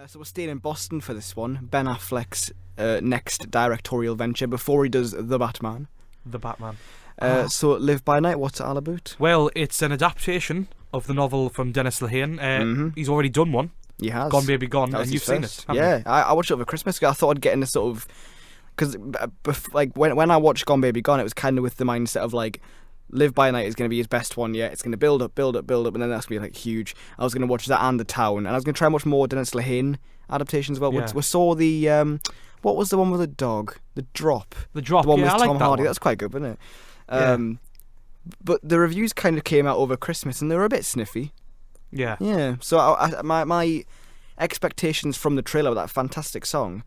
So we're staying in Boston for this one. Ben Affleck's next directorial venture before he does The Batman. The Batman. So Live by Night, what's it all about? Well, it's an adaptation of the novel from Dennis Lehane. He's already done one. He has. Gone Baby Gone, and you've seen it, haven't Yeah, you? I watched it over Christmas. I thought I'd get into sort of... Because like when I watched Gone Baby Gone, it was kind of with the mindset of like, Live by Night is going to be his best one yet. It's going to build up, and then that's going to be like huge. I was going to watch that and The Town, and I was going to try and watch more Dennis Lehane adaptations as well. Yeah. We saw the... what was the one with the dog? The Drop. The Drop, The one with I like Tom that Hardy. one. That's quite good, wasn't it? But the reviews kind of came out over Christmas, and they were a bit sniffy. Yeah. Yeah. So my expectations from the trailer with that fantastic song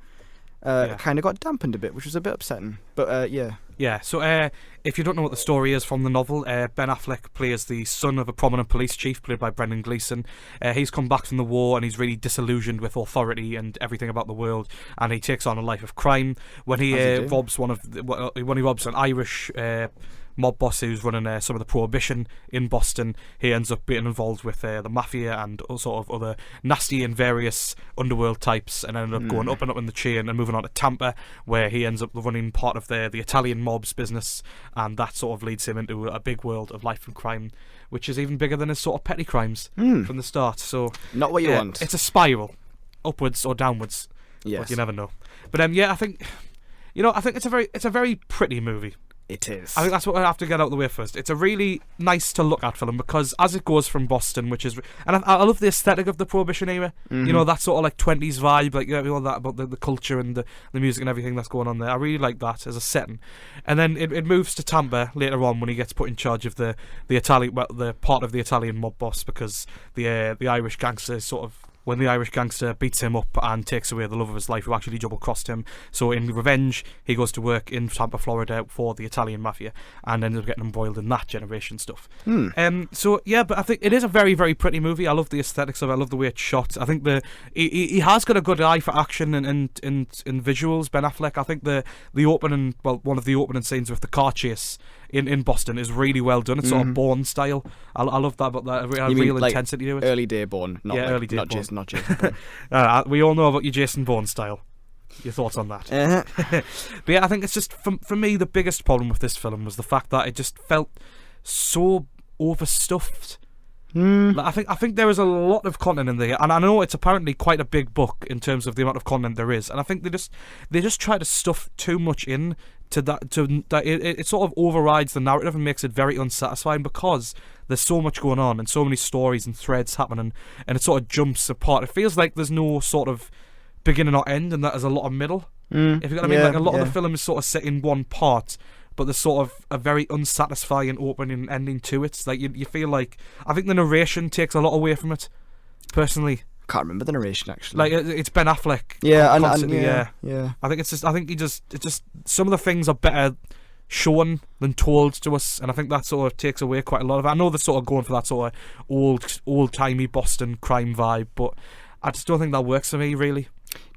kind of got dampened a bit, which was a bit upsetting. But yeah. Yeah, so if you don't know what the story is from the novel, Ben Affleck plays the son of a prominent police chief, played by Gleeson. He's come back from the war and he's really disillusioned with authority and everything about the world, and he takes on a life of crime. When he robs an Irish mob boss who's running some of the prohibition in Boston, he ends up being involved with the mafia and all sort of other nasty and various underworld types, and ended up going up and up in the chain and moving on to Tampa, where he ends up running part of the Italian mob's business, and that sort of leads him into a big world of life and crime, which is even bigger than his sort of petty crimes from the start. So not what you want. It's a spiral, upwards or downwards. Yes. But you never know. But I think it's a very pretty movie. It is. I think that's what I have to get out of the way first. It's a really nice to look at film, because as it goes from Boston, which is... And I love the aesthetic of the Prohibition era. You know, that sort of like 20s vibe, like all that about the culture and the music and everything that's going on there. I really like that as a setting. And then it moves to Tampa later on when he gets put in charge of the part of the Italian mob boss, because the Irish gangster sort of... When the Irish gangster beats him up and takes away the love of his life, who actually double-crossed him. So in revenge, he goes to work in Tampa, Florida for the Italian mafia, and ends up getting embroiled in that generation stuff. But I think it is a very, very pretty movie. I love the aesthetics of it. I love the way it's shot. I think he has got a good eye for action and visuals, Ben Affleck. I think one of the opening scenes with the car chase in Boston is really well done. It's sort of Bourne style. I love that, but that real intensity to it. Early day Bourne, early day not Bourne. Jason Bourne. We all know about your Jason Bourne style. Your thoughts on that? But yeah, I think it's just for me the biggest problem with this film was the fact that it just felt so overstuffed. Like, I think there is a lot of content in there, and I know it's apparently quite a big book in terms of the amount of content there is, and I think they just try to stuff too much in to that it sort of overrides the narrative and makes it very unsatisfying, because there's so much going on and so many stories and threads happening, and it sort of jumps apart. It feels like there's no sort of beginning or end, and that there's a lot of middle. If you know what I mean, like a lot of the film is sort of set in one part, but there's sort of a very unsatisfying opening and ending to it. It's like you feel like, I think the narration takes a lot away from it, personally. Can't remember the narration actually. Like it's Ben Affleck. Yeah, constantly, yeah. I think it's just some of the things are better shown than told to us, and I think that sort of takes away quite a lot of it. I know they're sort of going for that sort of old timey Boston crime vibe, but I just don't think that works for me, really.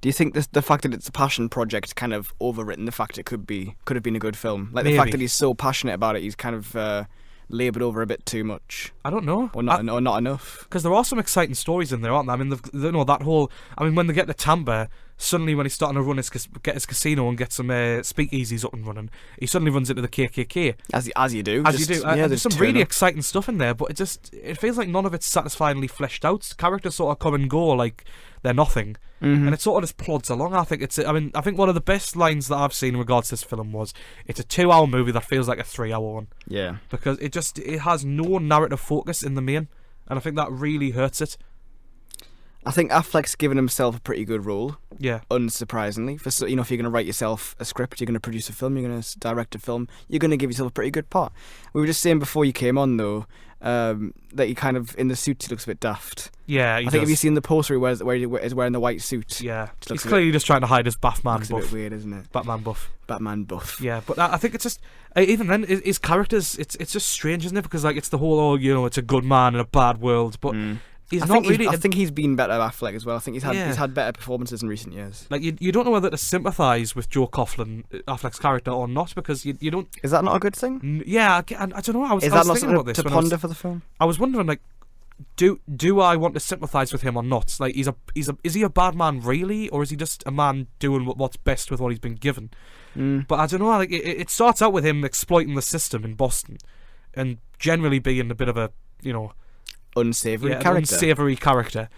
Do you think the fact that it's a passion project kind of overwritten the fact it could have been a good film? Like Maybe. The fact that he's so passionate about it, he's kind of laboured over a bit too much. I don't know. Or not enough. Because there are some exciting stories in there, aren't there? I mean, that whole... I mean, when they get to Tampa, suddenly when he's starting to get his casino and get some speakeasies up and running, he suddenly runs into the KKK. As you do. There's some really exciting stuff in there, but it feels like none of it's satisfyingly fleshed out. Characters sort of come and go like they're nothing. And it sort of just plods along. I think one of the best lines that I've seen in regards to this film was, it's a 2-hour movie that feels like a 3-hour one. Yeah. Because it has no narrative focus in the main, and I think that really hurts it. I think Affleck's given himself a pretty good role. Yeah. Unsurprisingly. If you're going to write yourself a script, you're going to produce a film, you're going to direct a film, you're going to give yourself a pretty good part. We were just saying before you came on, though, that he kind of, in the suit, he looks a bit daft. Yeah, I think have you seen the poster where he's wearing the white suit? Yeah. He's clearly just trying to hide his Batman buff. Looks a bit weird, isn't it? Batman buff. Yeah, but I think it's just... even then, his characters, it's just strange, isn't it? Because like it's the whole, it's a good man in a bad world, but... I think he's been better, Affleck, as well. I think he's had better performances in recent years. Like you don't know whether to sympathise with Joe Coughlin, Affleck's character, or not, because you don't. Is that not a good thing? Yeah, I don't know. I was that not thinking about this to ponder for the film? I was wondering, like, do I want to sympathise with him or not? Like, is he a bad man really, or is he just a man doing what's best with what he's been given? But I don't know. Like, it starts out with him exploiting the system in Boston, and generally being a bit of a unsavoury character.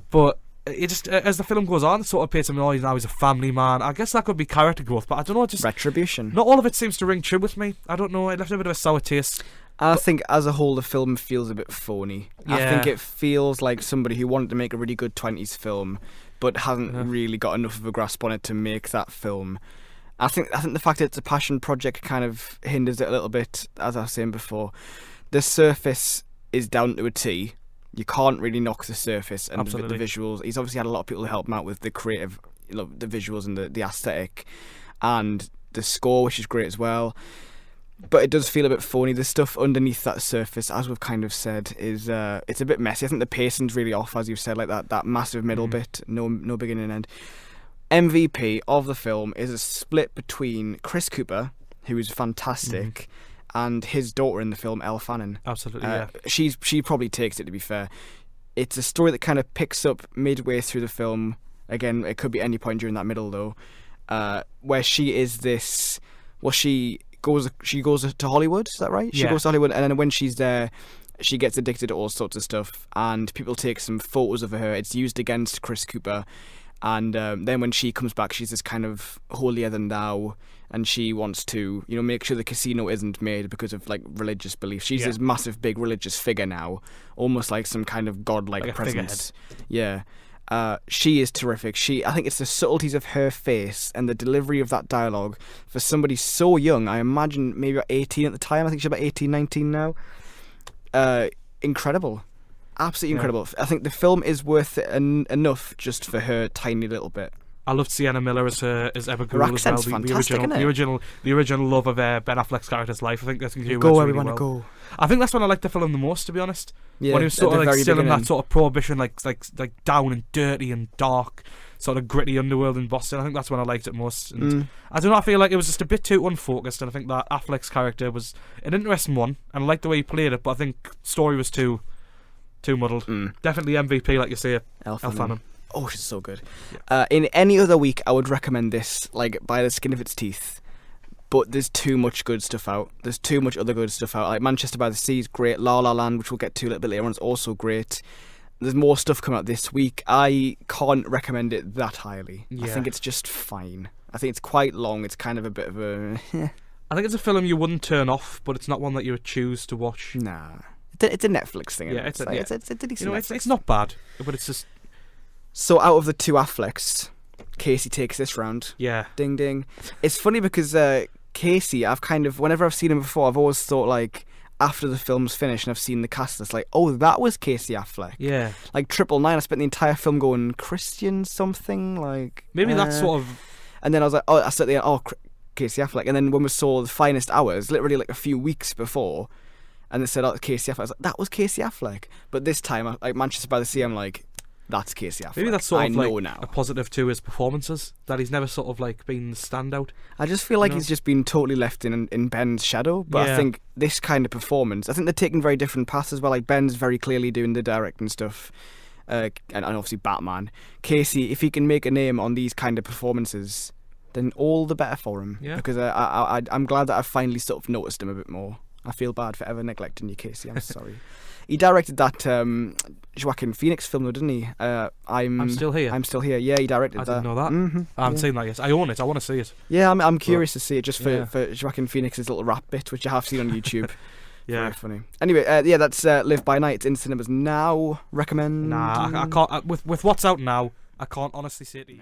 But it just, as the film goes on, it sort of paints him now he's a family man. I guess that could be character growth, but I don't know. Just retribution. Not all of it seems to ring true with me. I don't know. It left a bit of a sour taste. I think as a whole the film feels a bit phony. Yeah. I think it feels like somebody who wanted to make a really good 20s film but hasn't really got enough of a grasp on it to make that film. I think the fact that it's a passion project kind of hinders it a little bit, as I was saying before. The surface is down to a T. You can't really knock the surface and the visuals. He's obviously had a lot of people to help him out with the creative, the visuals and the aesthetic and the score, which is great as well. But it does feel a bit phony. The stuff underneath that surface, as we've kind of said, is it's a bit messy. I think the pacing's really off, as you've said, like that massive middle bit, no beginning and end. MVP of the film is a split between Chris Cooper, who is fantastic, and his daughter in the film, Elle Fanning. Absolutely, yeah. She probably takes it, to be fair. It's a story that kind of picks up midway through the film. Again, it could be any point during that middle, though, where she is this... Well, she goes to Hollywood, is that right? She goes to Hollywood, and then when she's there, she gets addicted to all sorts of stuff, and people take some photos of her. It's used against Chris Cooper, and then when she comes back, she's this kind of holier than thou, and she wants to, make sure the casino isn't made because of like religious beliefs. She's this massive, big religious figure now, almost like some kind of godlike presence. Yeah. She is terrific. I think it's the subtleties of her face and the delivery of that dialogue for somebody so young. I imagine maybe about 18 at the time. I think she's about 18, 19 now. Incredible. Absolutely incredible. I think the film is worth it enough just for her tiny little bit. I loved Sienna Miller as Emma Gould as well. The original love of Ben Affleck's character's life. I think that's go where we want to go. I think that's when I liked the film the most, to be honest. Yeah, when he was sort of like still in that sort of prohibition, like down and dirty and dark, sort of gritty underworld in Boston. I think that's when I liked it most. And I don't know. I feel like it was just a bit too unfocused, and I think that Affleck's character was an interesting one, and I liked the way he played it. But I think story was too muddled. Definitely MVP, like you say, Elle Fanning. Oh, she's so good. In any other week, I would recommend this, like, by the skin of its teeth. But there's too much good stuff out. There's too much other good stuff out. Like, Manchester by the Sea is great. La La Land, which we'll get to a little bit later on, is also great. There's more stuff coming out this week. I can't recommend it that highly. Yeah. I think it's just fine. I think it's quite long. It's kind of a bit of a... I think it's a film you wouldn't turn off, but it's not one that you would choose to watch. Nah. It's a Netflix thing. Yeah, it's a decent Netflix. It's not bad, but it's just... So out of the two Afflecks, Casey takes this round. Yeah. Ding ding. It's funny because Casey, I've kind of, whenever I've seen him before, I've always thought, like, after the film's finished and I've seen the cast, it's like, oh, that was Casey Affleck. Yeah. Like 999, I spent the entire film going, Christian something, like... Maybe that's sort of... And then I was like, I said, Casey Affleck. And then when we saw The Finest Hours, literally like a few weeks before, and they said, Casey Affleck, I was like, that was Casey Affleck. But this time, like Manchester by the Sea, I'm like... That's Casey Affleck. Maybe that's sort of like now. A positive to his performances, that he's never sort of like been the standout. I just feel like he's just been totally left in Ben's shadow. But I think this kind of performance, I think they're taking very different paths as well. Like Ben's very clearly doing the directing stuff, and obviously Batman. Casey, if he can make a name on these kind of performances, then all the better for him. Yeah. Because I'm glad that I've finally sort of noticed him a bit more. I feel bad for ever neglecting you, Casey. I'm sorry. He directed that Joaquin Phoenix film, though, didn't he? I'm Still Here. I'm Still Here. Yeah, he directed that. I didn't know that. Mm-hmm. I haven't seen that yet. I own it. I want to see it. Yeah, I'm curious to see it just for Joaquin Phoenix's little rap bit, which I have seen on YouTube. Yeah. Very funny. Anyway, that's Live by Night. It's in cinemas now. Recommend? Nah, I can't. With what's out now, I can't honestly say to you.